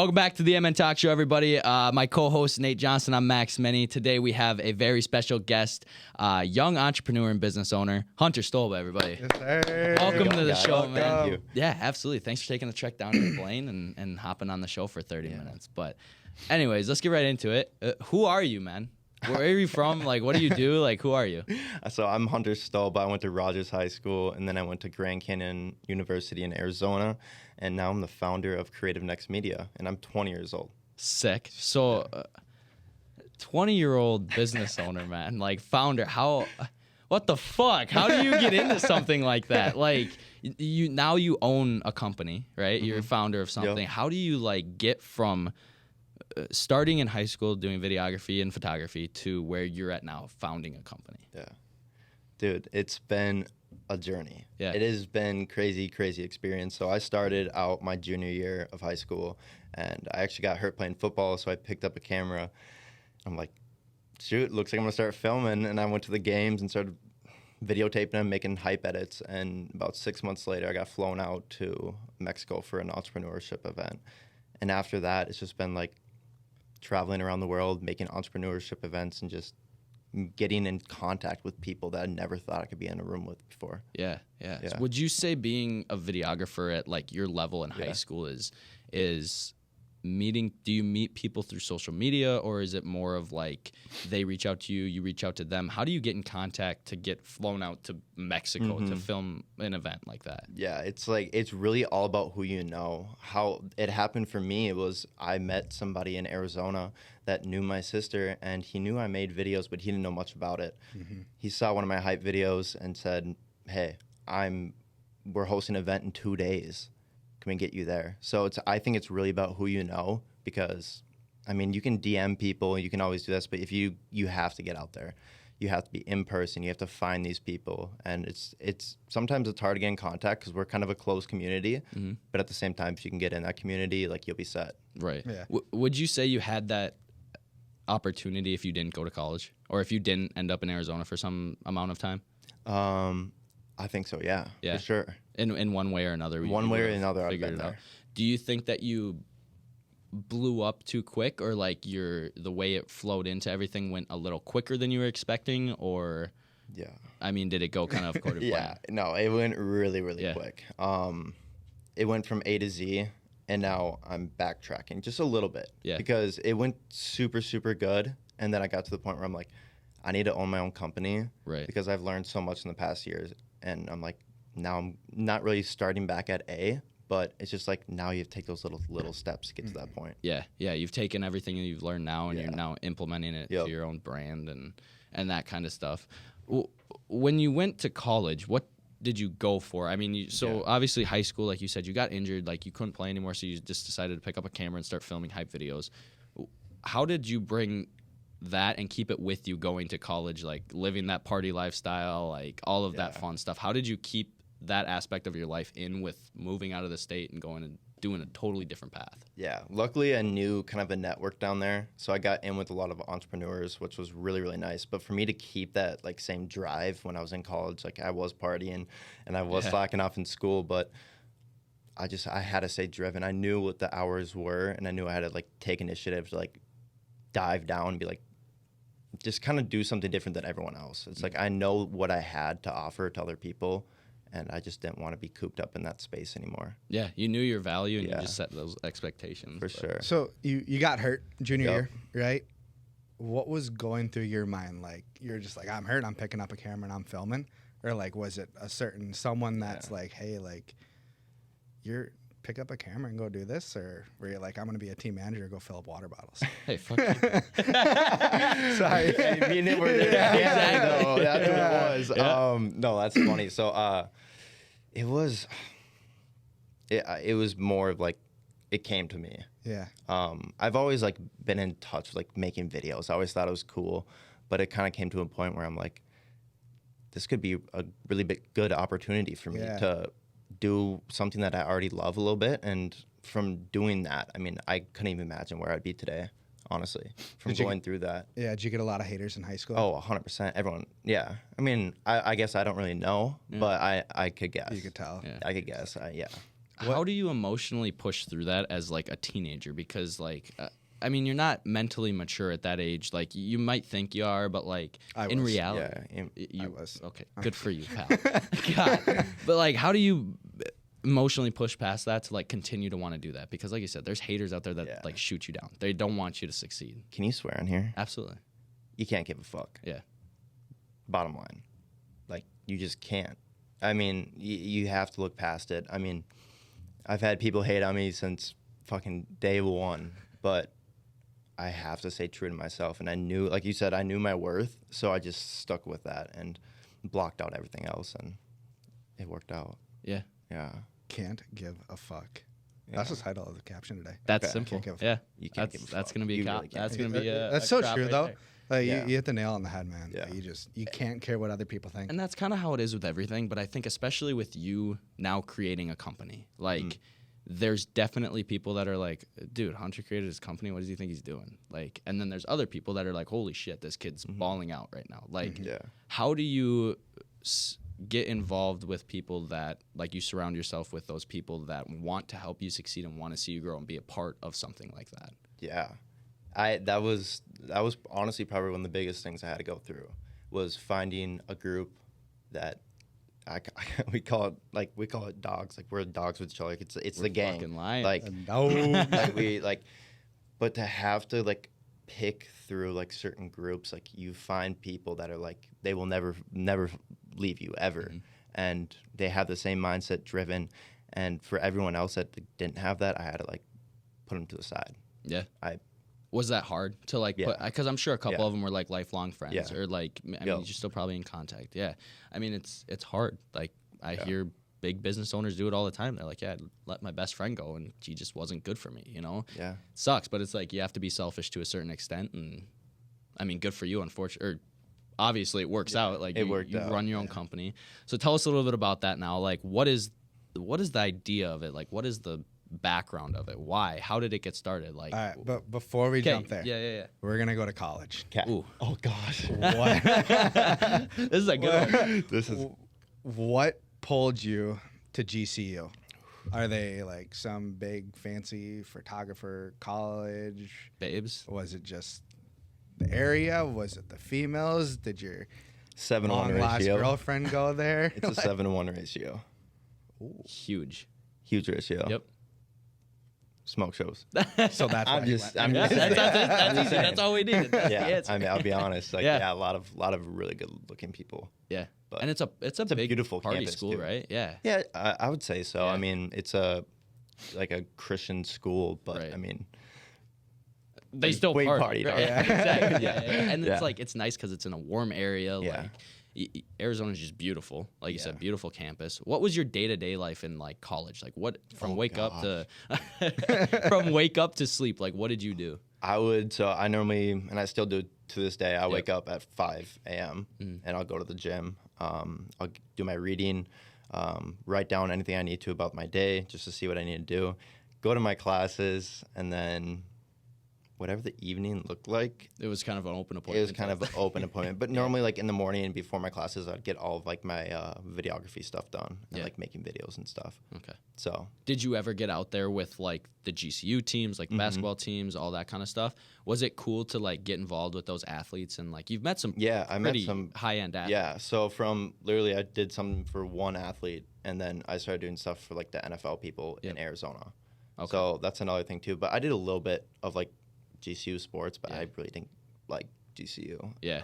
Welcome back to the MN Talk Show, everybody. My co-host, Nate Johnson. I'm Max Many. Today we have a very special guest, young entrepreneur and business owner, Hunter Stolba, everybody. Yes, sir. Welcome to the show, man. Thank you. Yeah, absolutely. Thanks for taking the trek down to the plane and hopping on the show for 30 minutes. But anyways, let's get right into it. Who are you, man? Where are you from? Like, what do you do? Like, who are you? So I'm Hunter Stolba. I went to Rogers High School, and then I went to Grand Canyon University in Arizona, and now I'm the founder of Creative Next Media, and I'm 20 years old. Sick. So, 20-year-old business owner, man, like founder. What the fuck? How do you get into something like that? Like, you own a company, right? Mm-hmm. You're a founder of something. Yep. How do you like get from starting in high school doing videography and photography to where you're at now, founding a company? Yeah, dude, it's been a journey. Yeah, it has been crazy experience. So I started out my junior year of high school, and I actually got hurt playing football, so I picked up a camera. I'm like, shoot, looks like I'm gonna start filming, and I went to the games and started videotaping them, making hype edits, and about 6 months later I got flown out to Mexico for an entrepreneurship event. And after that, it's just been like traveling around the world, making entrepreneurship events, and just getting in contact with people that I never thought I could be in a room with before. Yeah. So would you say being a videographer at like your level in high school is meeting? Do you meet people through social media, or is it more of like they reach out to you, you reach out to them? How do you get in contact to get flown out to Mexico to film an event like that? Yeah, it's really all about who you know. How it happened for me, it was I met somebody in Arizona that knew my sister, and he knew I made videos, but he didn't know much about it. Mm-hmm. He saw one of my hype videos and said, hey, we're hosting an event in 2 days. Can we get you there? So I think it's really about who you know, because, I mean, you can DM people, you can always do this, but if you have to get out there. You have to be in person. You have to find these people, and it's sometimes it's hard to get in contact because we're kind of a closed community. Mm-hmm. But at the same time, if you can get in that community, like you'll be set. Right. Yeah. Would you say you had that opportunity if you didn't go to college, or if you didn't end up in Arizona for some amount of time? I think so. Yeah. For sure. In one way or another. One way or another, I've been there. Do you think that you blew up too quick, or like the way it flowed into everything went a little quicker than you were expecting, or I mean, did it go kind of according to plan? No, it went really quick. It went from A to Z, and now I'm backtracking just a little bit because it went super good, and then I got to the point where I'm like, I need to own my own company, right? Because I've learned so much in the past years, and I'm like, now I'm not really starting back at A. But it's just like now you have to take those little steps to get to that point. Yeah. You've taken everything that you've learned now, and you're now implementing it to your own brand and that kind of stuff. When you went to college, what did you go for? I mean, obviously high school, like you said, you got injured, like you couldn't play anymore, so you just decided to pick up a camera and start filming hype videos. How did you bring that and keep it with you going to college, like living that party lifestyle, like all of that fun stuff? How did you keep that aspect of your life in with moving out of the state and going and doing a totally different path? Yeah, luckily I knew kind of a network down there, so I got in with a lot of entrepreneurs, which was really nice. But for me to keep that like same drive when I was in college, like I was partying and I was slacking off in school, but I had to stay driven. I knew what the hours were, and I knew I had to like take initiative to like dive down and be like, just kind of do something different than everyone else. It's like I know what I had to offer to other people, and I just didn't want to be cooped up in that space anymore. Yeah, you knew your value, and you just set those expectations. For sure. So you got hurt junior year, right? What was going through your mind? Like, you're just like, I'm hurt, I'm picking up a camera and I'm filming? Or like, was it someone that's like, hey, like, you're pick up a camera and go do this? Or were you like, I'm going to be a team manager, go fill up water bottles? Hey, fuck you. Sorry. Me and it were there. Exactly. No, that's what it was. No, that's funny. So it was more of like, it came to me. Yeah. I've always like been in touch with like making videos. I always thought it was cool, but it kind of came to a point where I'm like, this could be a really good opportunity for me to do something that I already love a little bit. And from doing that, I mean, I couldn't even imagine where I'd be today, honestly, from going through that. Yeah, did you get a lot of haters in high school? Oh, 100%. Everyone, yeah. I mean, I guess I don't really know, but I could guess. You could tell. Yeah. I could guess, yeah. how do you emotionally push through that as like a teenager? Because like, I mean, you're not mentally mature at that age. Like you might think you are, but like in reality, I was. Okay, good for you, pal. God, but like, how do you emotionally push past that to like continue to want to do that? Because like you said, there's haters out there that like shoot you down. They don't want you to succeed. Can you swear on here? Absolutely. You can't give a fuck. Yeah. Bottom line, like you just can't. I mean, you have to look past it. I mean, I've had people hate on me since fucking day one, but I have to stay true to myself. And I knew, like you said, I knew my worth, so I just stuck with that and blocked out everything else, and it worked out. Yeah. Yeah. Can't give a fuck. That's the title of the caption today. That's simple. Yeah. You can't give a fuck. That's gonna be You a really that's can't. gonna be a. That's a so crop true right though. there. Like Yeah. you hit the nail on the head, man. Yeah. You can't care what other people think. And that's kind of how it is with everything. But I think especially with you now creating a company, like there's definitely people that are like, dude, Hunter created his company. What does he think he's doing? Like, and then there's other people that are like, holy shit, this kid's balling out right now. Like, how do you get involved with people that, like, you surround yourself with those people that want to help you succeed and want to see you grow and be a part of something like that? Yeah. That was honestly probably one of the biggest things I had to go through, was finding a group that we call it dogs. Like, we're dogs with each other. Like, it's the gang. Fucking lying. Like, No. but to have to like pick through like certain groups, like you find people that are like, they will never leave you ever, and they have the same mindset driven. And for everyone else that didn't have that, I had to like put them to the side. Yeah. Was that hard to like put? Because I'm sure a couple of them were like lifelong friends, or like, I mean, you're still probably in contact. Yeah. I mean, it's hard. Like, I hear big business owners do it all the time. They're like, yeah, I'd let my best friend go, and he just wasn't good for me, you know? Yeah. Sucks, but it's like you have to be selfish to a certain extent. And I mean, good for you, unfortunately. Or obviously, it works out. Like, you run your own company. So tell us a little bit about that now. Like, what is the idea of it? Like, what is the background of it? Why? How did it get started? Like, All right, but before we jump there, yeah, we're gonna go to college. Ooh. Oh gosh. What? This is a good one. This is What pulled you to GCU? Are they like some big fancy photographer college? Babes. Was it just the area? Was it the females? Did your 7-1 long-lost ratio. girlfriend go there? It's a 7-1 ratio. Huge Ratio. Yep. Smoke shows. So that's I'm why you just went. That's easy. saying. That's all we needed. That's the Yeah, answer. I mean, I'll be honest. Like, Yeah. a lot of really good looking people. Yeah. But And it's a big beautiful party campus, school, too. right? Yeah. Yeah, I would say so. Yeah. I mean, it's a Christian school, but Right. I mean, They still way party. partied Right? hard. Yeah, exactly. Yeah. And Yeah. it's like, it's nice because it's in a warm area. Yeah. Like, Arizona's just beautiful. Like you said, beautiful campus. What was your day-to-day life in like college? Like, what from wake up to sleep? Like, what did you do? I normally, and I still do to this day, I wake up at 5 a.m. And I'll go to the gym. I'll do my reading, write down anything I need to about my day just to see what I need to do, go to my classes, and then whatever the evening looked like. It was kind of an open appointment. It was kind of an open appointment. But normally, like in the morning and before my classes, I'd get all of like my videography stuff done and like making videos and stuff. Okay. So did you ever get out there with like the GCU teams, like basketball teams, all that kind of stuff? Was it cool to like get involved with those athletes? And like you've met some I met some high-end athletes. Yeah, so from literally I did something for one athlete, and then I started doing stuff for like the NFL people in Arizona. Okay. So that's another thing too. But I did a little bit of like GCU sports, but I really didn't like GCU. Yeah.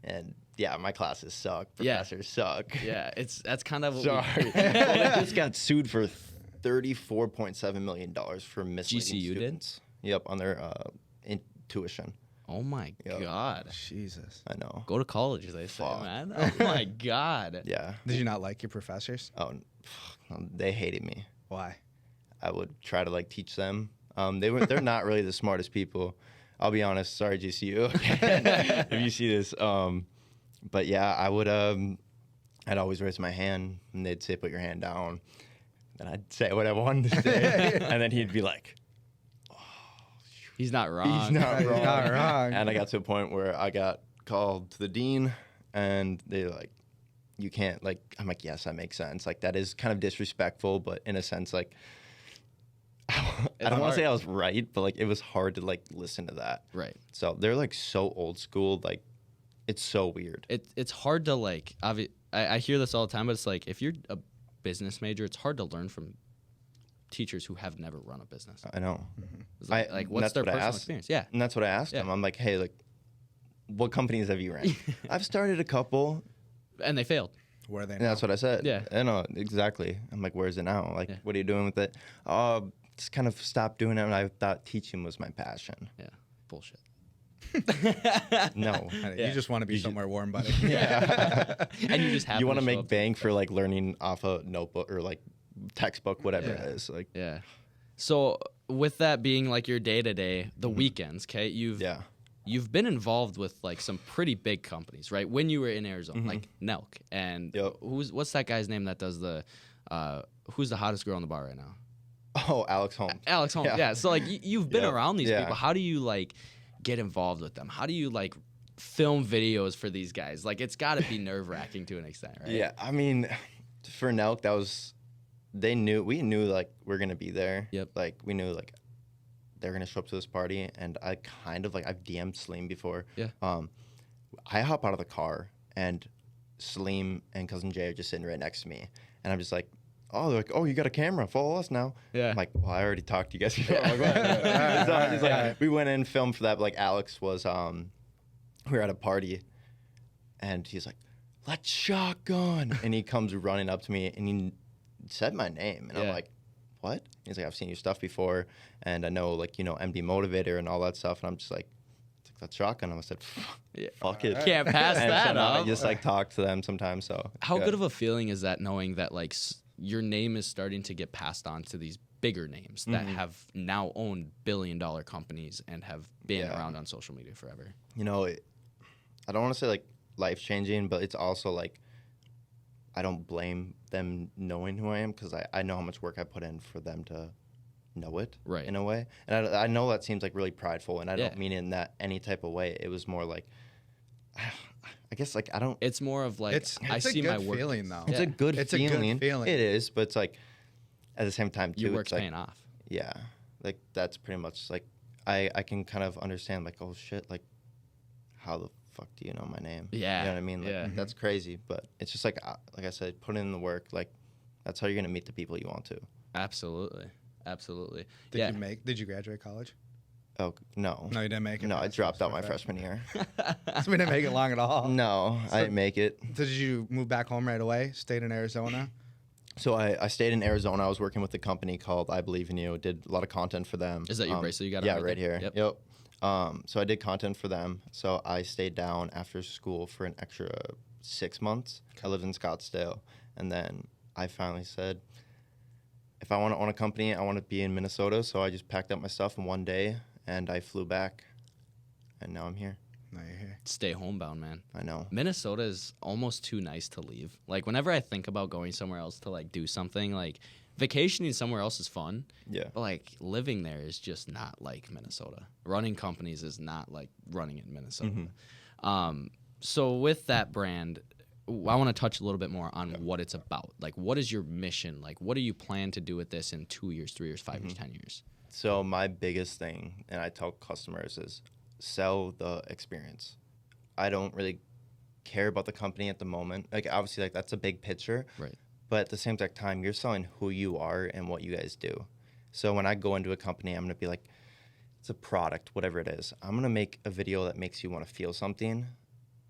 And yeah, my classes suck. Professors suck. Yeah, that's kind of what Sorry. Well, they just got sued for $34.7 million for misleading GCU students. Yep, on their tuition. Oh my God. Jesus. I know. Go to college, they say, man. Oh my God. Yeah. Did you not like your professors? Oh, they hated me. Why? I would try to like teach them. They're not really the smartest people. I'll be honest. Sorry, GCU, if you see this. But yeah, I would. I'd always raise my hand, and they'd say, "Put your hand down." And I'd say what I wanted to say, and then he'd be like, He's not wrong. "He's not wrong." Not wrong. And I got to a point where I got called to the dean, and they like, you can't, like, I'm like, yes, that makes sense. Like, that is kind of disrespectful, but in a sense, like, I don't want to say I was right, but like, it was hard to like listen to that. Right. So they're like so old school, like, it's so weird. It's hard to like, I hear this all the time, but it's like, if you're a business major, it's hard to learn from teachers who have never run a business. I know. Like what's their personal experience? Yeah. And that's what I asked them. I'm like, hey, like, what companies have you ran? I've started a couple. And they failed. Where are they now? And that's what I said. Yeah. I know, exactly. I'm like, where is it now? Like, what are you doing with it? Just kind of stopped doing it, and I thought teaching was my passion. Yeah. Bullshit. No. You just want to be somewhere warm, buddy. Yeah. And you just have you want to make bank for like learning off a notebook or like textbook, whatever it is. Like, yeah. So with that being like your day to day, the weekends, okay, you've been involved with like some pretty big companies, right? When you were in Arizona, like Nelk, and what's that guy's name that does the who's the hottest girl in the bar right now? Oh, Alex Holmes. Alex Holmes. Yeah. So like you've been around these people. How do you like get involved with them? How do you like film videos for these guys? Like it's got to be nerve wracking to an extent, right? Yeah. I mean, for Nelk, we knew like we're gonna be there. Yep. Like we knew like they're gonna show up to this party, and I kind of like I've DM'd Saleem before. Yeah. I hop out of the car and Saleem and Cousin Jay are just sitting right next to me, and I'm just like, oh, they're like, oh, you got a camera, follow us now. Yeah. I'm like, well, I already talked to you guys before. Like, we went in, filmed for that. But like Alex was, we were at a party, and he's like, let's shotgun, and he comes running up to me, and he said my name, and I'm like, what? He's like, I've seen your stuff before, and I know, like, you know, MD Motivator and all that stuff, and I'm just like, that's shotgun. I said, fuck it. Can't pass that up. I just like talk to them sometimes. So how good of a feeling is that, knowing that like your name is starting to get passed on to these bigger names that have now owned billion-dollar companies and have been around on social media forever? You know, I don't want to say like life-changing, but it's also like I don't blame them knowing who I am, because I know how much work I put in for them to know it, right, in a way. And I know that seems like really prideful, and I don't mean it in that any type of way. It was more like, I guess, like, I don't. It's more of like, it's I see my work. Feeling, though. It's a good it's feeling. A good feeling. It is, but it's like at the same time too, your work's it's like, paying off. Yeah, like that's pretty much like I can kind of understand, like, oh shit, like how the fuck do you know my name? Yeah, you know what I mean? Like, that's crazy, but it's just like I said, put in the work. Like that's how you're gonna meet the people you want to. Absolutely. Did you graduate college? Oh, no. No, you didn't make it? No, I dropped out my freshman year. So we didn't make it long at all? No, I didn't make it. So did you move back home right away? Stayed in Arizona? So I stayed in Arizona. I was working with a company called I Believe in You. Did a lot of content for them. Is that your bracelet you got? Yeah, right here. Yep. So I did content for them. So I stayed down after school for an extra 6 months. I lived in Scottsdale. And then I finally said, if I want to own a company, I want to be in Minnesota. So I just packed up my stuff in one day, and I flew back. And now I'm here. Now you're here. Stay homebound, man. I know. Minnesota is almost too nice to leave. Like, whenever I think about going somewhere else to, like, do something, like, vacationing somewhere else is fun. Yeah. But, like, living there is just not like Minnesota. Running companies is not like running in Minnesota. So with that brand, I want to touch a little bit more on what it's about. Like, what is your mission? Like, what do you plan to do with this in 2 years, 3 years, 5 years, 10 years? So my biggest thing, and I tell customers, is sell the experience. I don't really care about the company at the moment. Like, obviously, like, that's a big picture. Right. But at the same exact time, you're selling who you are and what you guys do. So when I go into a company, I'm going to be like, it's a product, whatever it is. I'm going to make a video that makes you want to feel something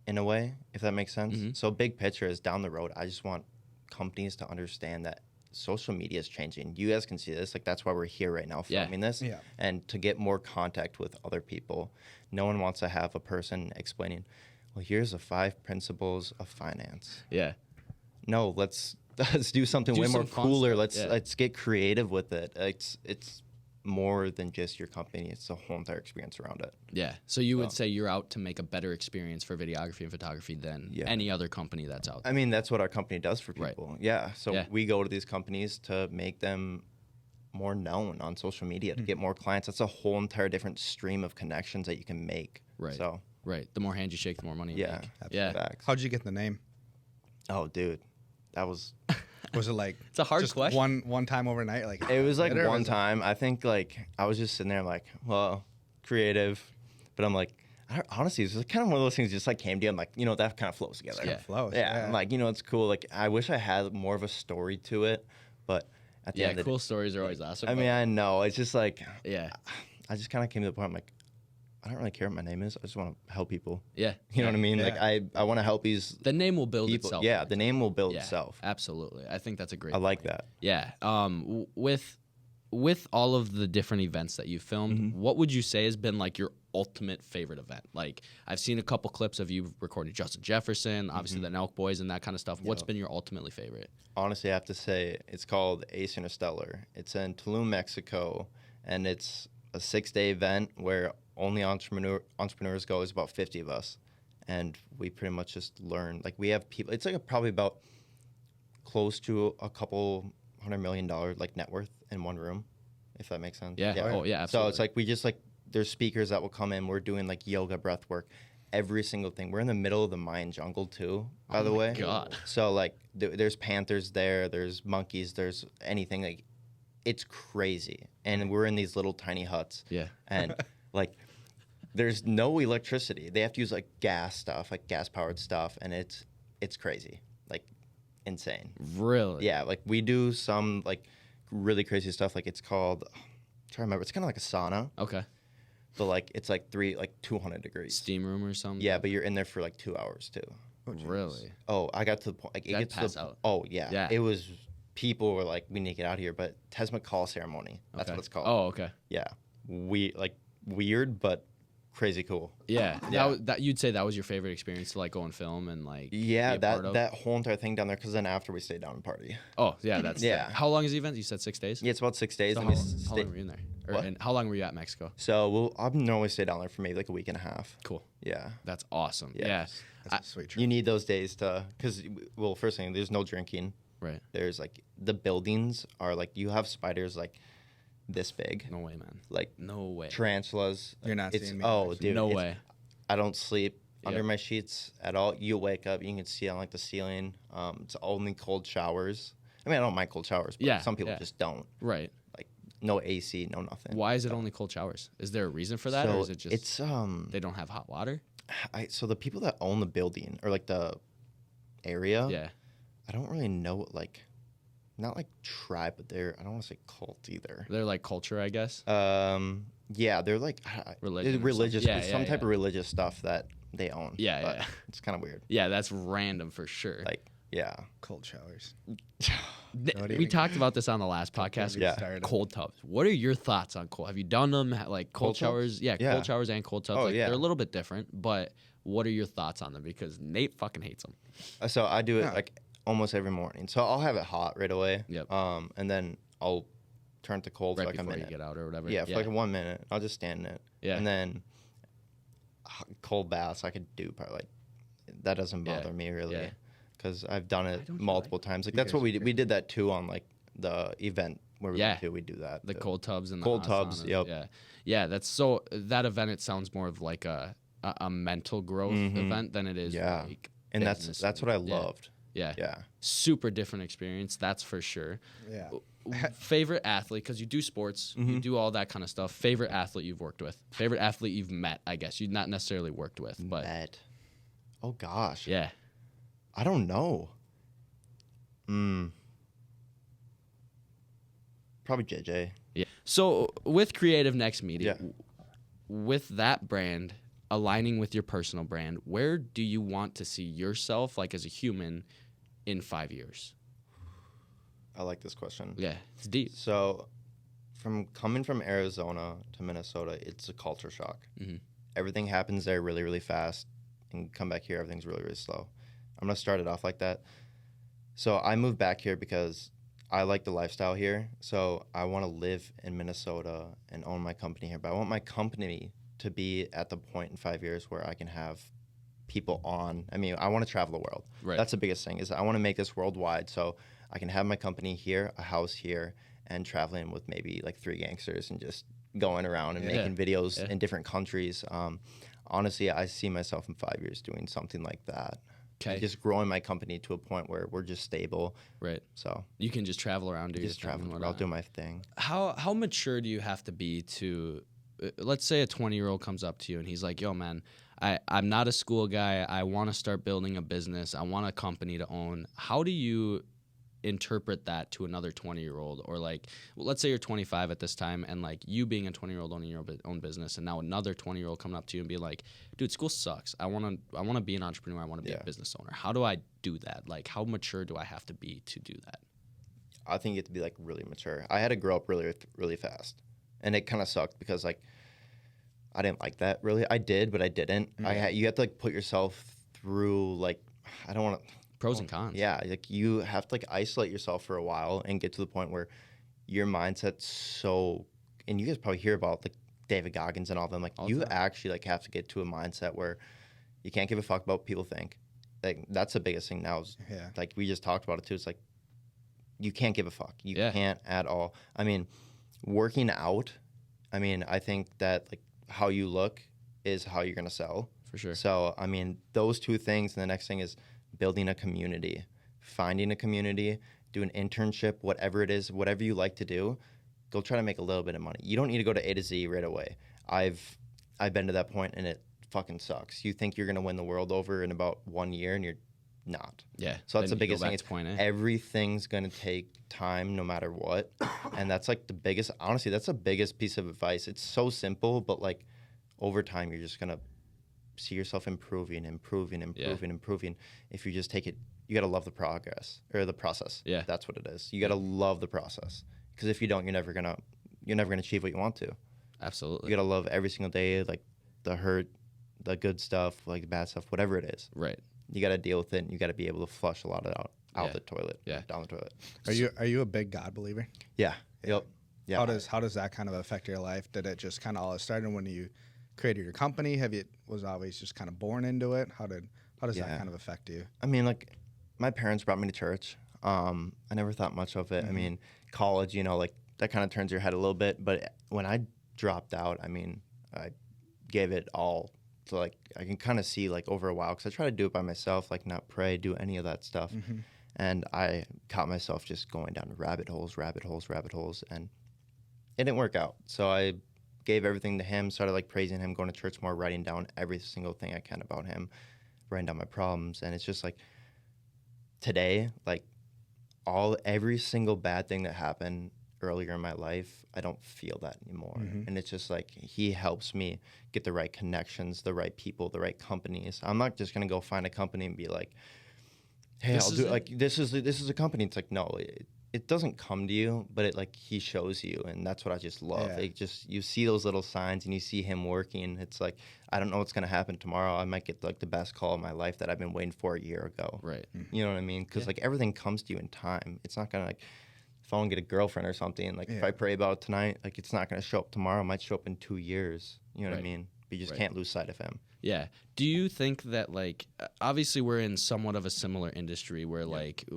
in a way, if that makes sense. So big picture is down the road. I just want companies to understand that social media is changing. You guys can see this. Like, that's why we're here right now filming this. Yeah. And to get more contact with other people. No one wants to have a person explaining, well, here's the 5 principles of finance. Yeah. No, let's do something way more cooler. Let's get creative with it. It's more than just your company. It's a whole entire experience around it. Yeah. So you would say you're out to make a better experience for videography and photography than any other company that's out there. I mean, that's what our company does for people. Right. Yeah. So we go to these companies to make them more known on social media, to get more clients. That's a whole entire different stream of connections that you can make. Right. So the more hands you shake, the more money you make. Yeah. How'd you get the name? Oh, dude, that was. Was it like It's a hard just question. one time overnight? Like It was like or one was it- time. I think like I was just sitting there like, well, creative, but I'm like, honestly, it's just kind of one of those things. Just like came to you. I'm like, that kind of flows together. Yeah. flows. Yeah. I'm like, it's cool. Like I wish I had more of a story to it, but at the end of cool stories are always awesome. I mean, I know it's just like yeah, I just kind of came to the point. I'm like, I don't really care what my name is. I just want to help people. yeah. You know what I mean? Yeah. Like I want to help these The name will build people. itself. Yeah, the name will build Yeah, itself. absolutely. I think that's a great. I like that. Yeah. With all of the different events that you filmed, Mm-hmm. what would you say has been like your ultimate favorite event? Like I've seen a couple clips of you recording Justin Jefferson, obviously the Nelk Boys and that kind of stuff. What's been your ultimately favorite? Honestly, I have to say it's called Ace Interstellar. It's in Tulum, Mexico, and it's a 6-day event where only entrepreneurs go. There's about 50 of us, and we pretty much just learn. Like we have people. It's like probably about close to a couple $100 million like net worth in one room, if that makes sense. Yeah. Oh yeah. Absolutely. So it's like we just like there's speakers that will come in. We're doing like yoga, breath work, every single thing. We're in the middle of the Mayan jungle too, by the way. God. So like there's panthers there, there's monkeys, there's anything. Like it's crazy, and we're in these little tiny huts. Yeah. And like there's no electricity. They have to use like gas stuff, like gas powered stuff, and it's crazy, like insane. Really? Yeah, like we do some like really crazy stuff. Like it's called, I'm trying to remember. It's kind of like a sauna, Okay. but like it's like 200 degrees. Steam room or something? Yeah, but you're in there for like 2 hours too. Really? Oh, I got to the point. Like it I'd gets pass to the, out. Oh yeah. Yeah. It was people were like, we need to get out of here. But Tesma call ceremony. That's Okay. what it's called. Oh, okay. Yeah. Weird, but crazy cool. Yeah. Yeah. That you'd say that was your favorite experience to like go and film and like Yeah, be a part of? that whole entire thing down there. Because then after we stayed down and party. Oh yeah, that's Yeah. How long is the event? You said 6 days. Yeah, it's about 6 days. So and how long were you in there? What? And how long were you at Mexico? So I'll normally stay down there for maybe like a week and a half. Cool. Yeah. That's awesome. Yeah. Yeah. That's a sweet trip. You need those days because, well, first thing, there's no drinking. Right. There's like the buildings are like you have spiders like this big, No way, man. like No way. tarantulas. You're not It's seeing me oh, next dude, no it's- way. I don't sleep under Yep. my sheets at all. You wake up, you can see on like the ceiling. It's only cold showers. I mean, I don't mind cold showers, but Yeah, some people yeah. just don't. Right. Like no AC, no nothing. Why is it only cold showers? Is there a reason for that, So or is it just it's they don't have hot water? so the people that own the building or like the area, Yeah. I don't really know like. Not like tribe, but I don't want to say cult either. They're like culture, I guess. Yeah, they're like Religion or religious, something. Yeah, some yeah, type yeah. of religious stuff that they own. Yeah, but yeah. It's kind of weird. Yeah, that's random for sure. Like, yeah. Cold showers. We What do you think? talked about this on the last podcast. Yeah. Started. Cold tubs. What are your thoughts on cold? Have you done them? Like cold Cold tubs? showers? Yeah, Yeah. cold showers and cold tubs. Oh, like, yeah. They're a little bit different, but what are your thoughts on them? Because Nate fucking hates them. So I do it Yeah. like almost every morning. So I'll have it hot right away. Yep. And then I'll turn it to cold Right for like a before you minute. get out or whatever. Yeah, for like 1 minute. I'll just stand in it. Yeah. And then cold baths I could do probably like that doesn't Yeah. bother me really. Yeah. Because I've done it don't multiple times. Like that's what we did. We did that too on like the event where we Yeah. went to. We do that. The too. cold tubs and the Cold hot tubs, saunas. yep. Yeah, yeah. That's so that event. It sounds more of like a mental growth event than it is. Yeah. Like And business that's what I yeah. loved. Yeah. Yeah. Super different experience. That's for sure. Yeah. Favorite athlete, because you do sports, you do all that kind of stuff. Favorite athlete you've worked with. Favorite athlete you've met. I guess you've not necessarily worked with, but Bet. Oh gosh. yeah. I don't know. Probably JJ. Yeah. So with Creative Next Media, Yeah. with that brand aligning with your personal brand, where do you want to see yourself, like as a human, in 5 years? I like this question. Yeah, it's deep. So, from coming from Arizona to Minnesota, it's a culture shock. Mhm. Everything happens there really, really fast, and come back here, everything's really, really slow. I'm gonna start it off like that. So I moved back here because I like the lifestyle here. So I want to live in Minnesota and own my company here. But I want my company to be at the point in 5 years where I can have people on. I mean, I want to travel the world. Right. That's the biggest thing is I want to make this worldwide. So I can have my company here, a house here, and traveling with maybe like 3 gangsters and just going around and Yeah. making videos Yeah. in different countries. Honestly, I see myself in 5 years doing something like that. Okay. Just growing my company to a point where we're just stable. Right. So you can just travel around, do just travel. I'll do my thing. How mature do you have to be to, let's say a 20-year-old comes up to you and he's like, yo, man, I'm not a school guy. I want to start building a business. I want a company to own. How do you interpret that to another 20-year-old? Or like, well, let's say you're 25 at this time, and like you being a 20-year-old owning your own business, and now another 20-year-old coming up to you and be like, dude, school sucks. I want to be an entrepreneur. I want to be a business owner. How do I do that? Like, how mature do I have to be to do that? I think you have to be like really mature. I had to grow up really, really fast, and it kind of sucked because like I didn't like that really. I did, but I didn't. You have to like put yourself through like, I don't want to. Pros and cons. Yeah, like you have to like isolate yourself for a while and get to the point where your mindset's so. And you guys probably hear about like David Goggins and all of them. Like you actually like have to get to a mindset where you can't give a fuck about what people think. Like that's the biggest thing now. Is, like we just talked about it too. It's like you can't give a fuck. You can't at all. I mean, working out. I mean, I think that like how you look is how you're gonna sell. For sure. So I mean, those two things, and the next thing is building a community, finding a community, do an internship, whatever it is, whatever you like to do, go try to make a little bit of money. You don't need to go to A to Z right away. I've been to that point and it fucking sucks. You think you're going to win the world over in about 1 year and you're not. Yeah. So that's the biggest thing. Everything's going to take time no matter what. And that's like the biggest, honestly, that's the biggest piece of advice. It's so simple, but like over time, you're just going to see yourself improving. If you just take it, you got to love the progress or the process. Yeah. That's what it is. You got to love the process, because if you don't, you're never going to achieve what you want to. Absolutely. You got to love every single day, like the hurt, the good stuff, like the bad stuff, whatever it is. Right. You got to deal with it, and you got to be able to flush a lot of it out the toilet. Yeah. Down the toilet. Are you a big God believer? Yeah. Yep. Yeah. How does that kind of affect your life? Did it just kind of all started when you created your company? Was always just kind of born into it? How does that kind of affect you? I mean, like my parents brought me to church. I never thought much of it. I mean, college, like that kind of turns your head a little bit. But when I dropped out, I mean, I gave it all. So like I can kind of see like over a while, because I try to do it by myself, like not pray, do any of that stuff. And I caught myself just going down rabbit holes, and it didn't work out. So I gave everything to him, started like praising him, going to church more, writing down every single thing I can about him, writing down my problems. And it's just like today, like every single bad thing that happened earlier in my life, I don't feel that anymore. And it's just like he helps me get the right connections, the right people, the right companies. I'm not just gonna go find a company and be like, hey, I'll do like this is a company. It's like, no, it doesn't come to you, but it like he shows you, and that's what I just love. It just, you see those little signs and you see him working. It's like, I don't know what's gonna happen tomorrow. I might get like the best call of my life that I've been waiting for a year ago. Right. You know what I mean? Because like everything comes to you in time. It's not gonna like, if I want to get a girlfriend or something, like if I pray about it tonight, like it's not gonna show up tomorrow. It might show up in 2 years. You know what I mean? But you just can't lose sight of him. Yeah. Do you think that like, obviously we're in somewhat of a similar industry where like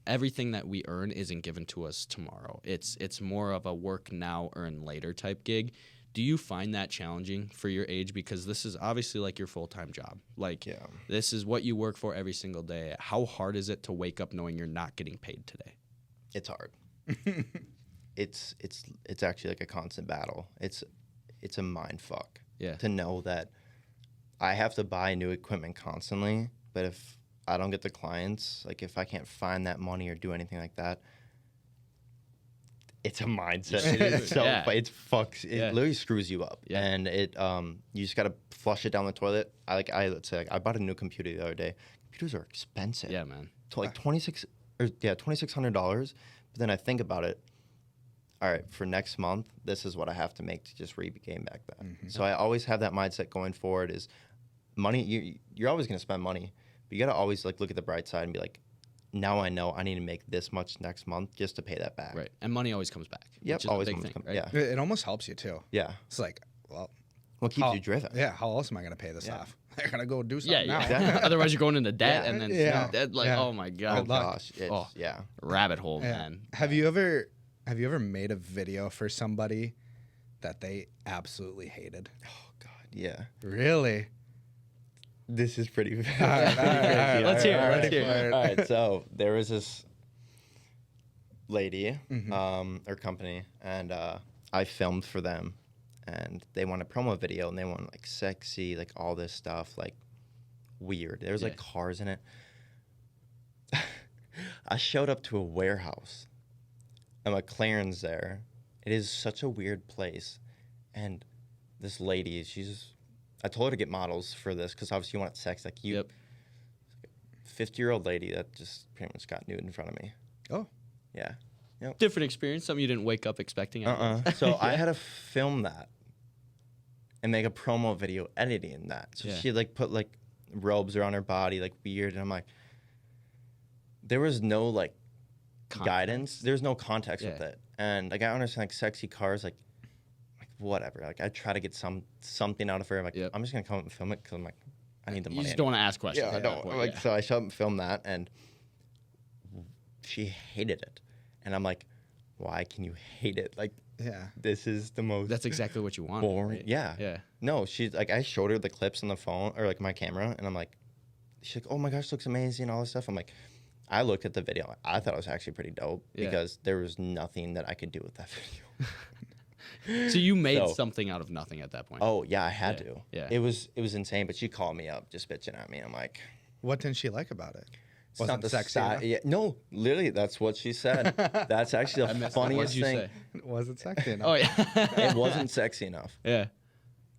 everything that we earn isn't given to us tomorrow. It's more of a work now, earn later type gig. Do you find that challenging for your age? Because this is obviously like your full-time job. Like this is what you work for every single day. How hard is it to wake up knowing you're not getting paid today? It's hard. It's actually like a constant battle. It's a mind fuck. Yeah. To know that I have to buy new equipment constantly, but if I don't get the clients, like if I can't find that money or do anything like that, it's a mindset. It fucks. It literally screws you up, and it you just gotta flush it down the toilet. Let's say I bought a new computer the other day. Computers are expensive. Yeah, man. Like $2,600. But then I think about it. All right, for next month, this is what I have to make to just regain back that. So I always have that mindset going forward. Is money? You're always gonna spend money, but you gotta always like look at the bright side and be like, now I know I need to make this much next month just to pay that back. Right. And money always comes back. Yep, always comes back. Right? Yeah. It almost helps you too. Yeah. It's like, well, what keeps you driven? Yeah. How else am I going to pay this off? I got to go do something now. Exactly. Otherwise, you're going into debt and then debt, like, oh my God. Oh gosh. Rabbit hole, man. Have you ever made a video for somebody that they absolutely hated? Oh God, yeah. Really? This is pretty. Let's hear it. All right, so there was this lady or company, and I filmed for them, and they want a promo video, and they want like sexy, like all this stuff, like weird. There was like cars in it. I showed up to a warehouse, and McLaren's there. It is such a weird place, and this lady, I told her to get models for this because obviously you want sex, like you. 50-year-old lady that just pretty much got nude in front of me. Oh, yeah. Yep. Different experience, something you didn't wake up expecting. So I had to film that and make a promo video editing that. So she like put like robes around her body, like weird, and I'm like, there was no like guidance. There's no context with it, and like I understand like sexy cars, like whatever. Like I try to get something out of her. I'm like, I'm just gonna come up and film it because I'm like, I need the money. You just don't want to ask questions. Yeah, I don't. So I showed up and filmed that, and she hated it. And I'm like, why can you hate it? Like, this is the most. That's exactly what you want. Boring. Right? Yeah. No, she's like, I showed her the clips on the phone or like my camera, and I'm like, she's like, oh my gosh, looks amazing, all this stuff. I'm like, I looked at the video. I thought it was actually pretty dope because there was nothing that I could do with that video. So you made something out of nothing at that point. Oh yeah, I had to. Yeah. It was insane. But she called me up, just bitching at me. I'm like, what didn't she like about it? It's not the sexy. No, literally, that's what she said. That's actually the funniest thing. It wasn't sexy enough. Oh yeah, it wasn't sexy enough. Yeah.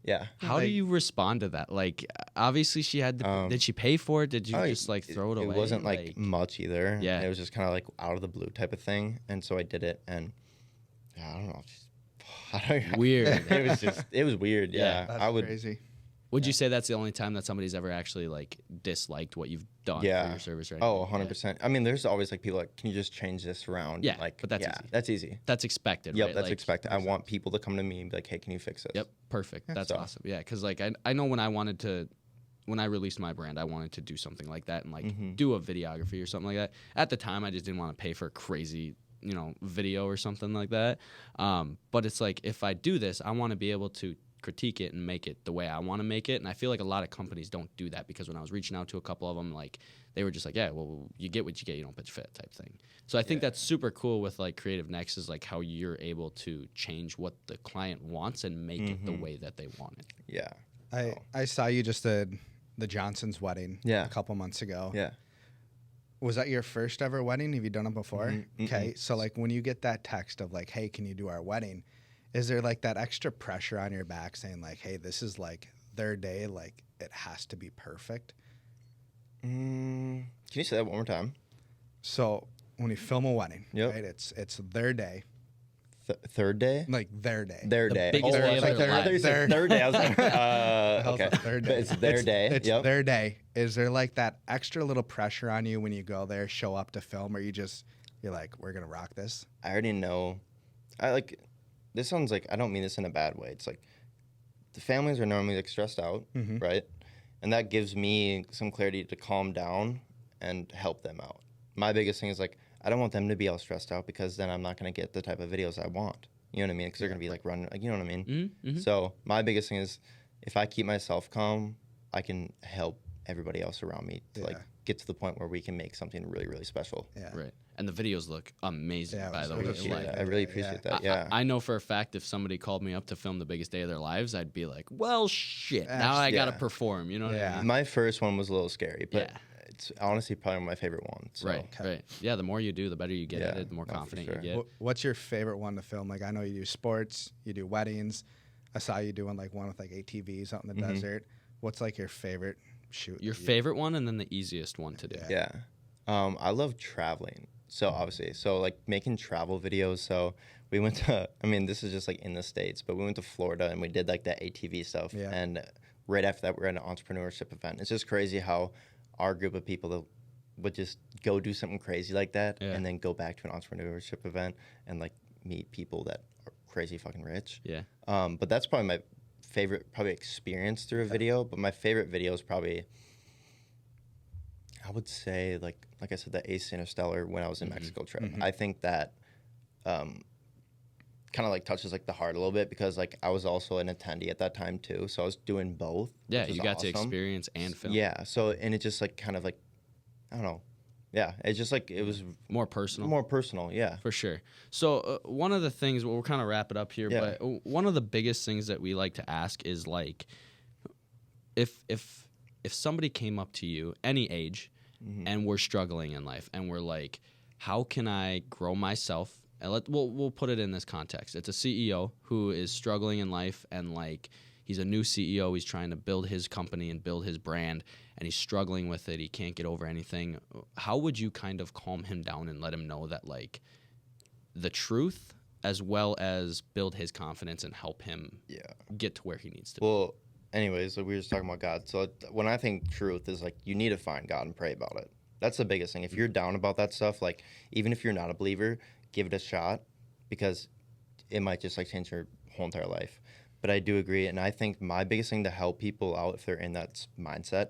Yeah. How do you respond to that? Like, obviously, she had. Did she pay for it? Did you just like throw it away? It wasn't like much either. Yeah. It was just kind of like out of the blue type of thing, and so I did it, and I don't know. Weird. It was weird. Yeah. That's crazy. Would you say that's the only time that somebody's ever actually like disliked what you've done for your service? Right? Oh, 100%. I mean, there's always like people like, can you just change this around? Yeah, like, but that's easy. That's easy. That's expected. Yep, right? that's expected. I want people to come to me and be like, hey, can you fix this? Yep, perfect. That's awesome. Yeah, because like I know when I released my brand, I wanted to do something like that and like do a videography or something like that. At the time, I just didn't want to pay for a crazy video or something like that. But it's like, if I do this, I want to be able to critique it and make it the way I want to make it. And I feel like a lot of companies don't do that, because when I was reaching out to a couple of them, like they were just like, yeah, well, you get what you get, you don't pitch fit type thing. So I think that's super cool with like Creative Next, is like how you're able to change what the client wants and make it the way that they want it. Yeah. I saw you just did the Johnson's wedding a couple months ago. Yeah. Was that your first ever wedding? Have you done it before? Okay. So like when you get that text of like, hey, can you do our wedding? Is there like that extra pressure on your back saying like, hey, this is like their day, like it has to be perfect? Can you say that one more time? So when you film a wedding, right, it's their day. Third day? Like their day. Their day. Biggest day of their life. Third day. I was like, okay. Third day. It's their day. It's their day. Is there like that extra little pressure on you when you go there, show up to film, or you're like, we're going to rock this? I already know. This sounds like, I don't mean this in a bad way. It's like the families are normally like stressed out, right? And that gives me some clarity to calm down and help them out. My biggest thing is like, I don't want them to be all stressed out, because then I'm not going to get the type of videos I want. You know what I mean? Because they're going to be like running, like, you know what I mean? So my biggest thing is, if I keep myself calm, I can help everybody else around me to like get to the point where we can make something really, really special. Yeah. Right. And the videos look amazing, by the way. I really appreciate that. Yeah. I know for a fact, if somebody called me up to film the biggest day of their lives, I'd be like, well, shit, now I got to perform. You know what I mean? My first one was a little scary, but it's honestly probably my favorite one. So. Right. Yeah, the more you do, the better you get at it, the more confident you get. What's your favorite one to film? Like, I know you do sports, you do weddings. I saw you doing like one with like ATVs out in the desert. What's like your favorite shoot? Your favorite one, and then the easiest one to do. Yeah. I love traveling. So obviously, like making travel videos. So we went to, I mean, this is just like in the States, but we went to Florida and we did like that ATV stuff. Yeah. And right after that, we were at an entrepreneurship event. It's just crazy how our group of people that would just go do something crazy like that and then go back to an entrepreneurship event and like meet people that are crazy fucking rich. Yeah. But that's probably my favorite experience through a video. But my favorite video is probably, I would say, like I said, the Ace Interstellar when I was in Mexico trip. I think that kind of like touches like the heart a little bit because like I was also an attendee at that time too, so I was doing both. Yeah, you got to experience and film. Yeah, so and it just like kind of like I don't know. Yeah, it's just like it was more personal. More personal, yeah, for sure. So one of the things we'll kind of wrap it up here, but one of the biggest things that we like to ask is like, if somebody came up to you any age, and we're struggling in life, and we're like, how can I grow myself? And we'll put it in this context. It's a CEO who is struggling in life, and like he's a new CEO. He's trying to build his company and build his brand, and he's struggling with it. He can't get over anything. How would you kind of calm him down and let him know that like the truth, as well as build his confidence and help him get to where he needs to be? Well, anyways, like we were just talking about God. So when I think truth is like you need to find God and pray about it. That's the biggest thing. If you're down about that stuff, like even if you're not a believer, give it a shot because it might just like change your whole entire life. But I do agree, and I think my biggest thing to help people out if they're in that mindset,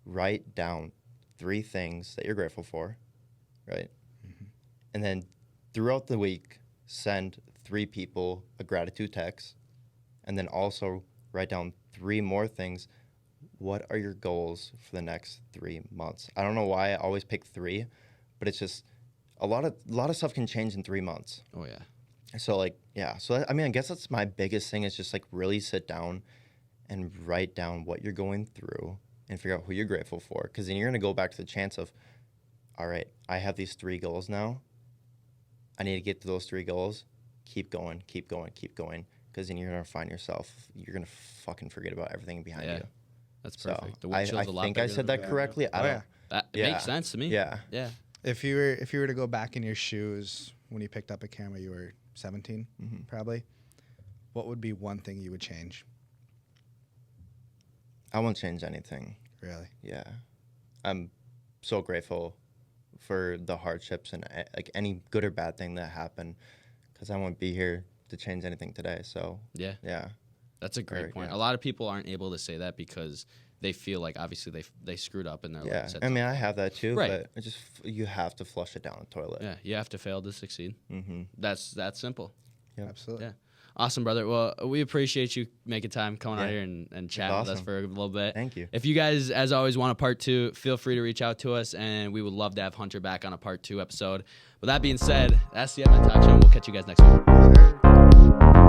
write down 3 things that you're grateful for, right? And then throughout the week, send 3 people a gratitude text, and then also write down 3 more things. What are your goals for the next 3 months? I don't know why I always pick 3, but it's just a lot of stuff can change in 3 months. Oh yeah. So like so I mean I guess that's my biggest thing is just like really sit down and write down what you're going through and figure out who you're grateful for, because then you're gonna go back to the chance of, all right, I have these 3 goals now. I need to get to those 3 goals. Keep going, because then you're gonna find yourself. You're gonna fucking forget about everything behind you. That's perfect. So I think I said that correctly. That makes sense to me. Yeah. If you were to go back in your shoes when you picked up a camera, you were 17, probably. What would be one thing you would change? I won't change anything. Really? Yeah. I'm so grateful for the hardships and like any good or bad thing that happened, because I won't be here to change anything today. So yeah. That's a great point. Yeah. A lot of people aren't able to say that because they feel like obviously they screwed up in their life. I mean, I have that too, right. But it just you have to flush it down the toilet. Yeah, you have to fail to succeed. That's simple. Yeah, absolutely. Yeah. Awesome, brother. Well, we appreciate you making time coming out here and chatting with us for a little bit. Thank you. If you guys, as always, want a part 2, feel free to reach out to us, and we would love to have Hunter back on a part 2 episode. With that being said, that's the end of the talk show, and we'll catch you guys next week.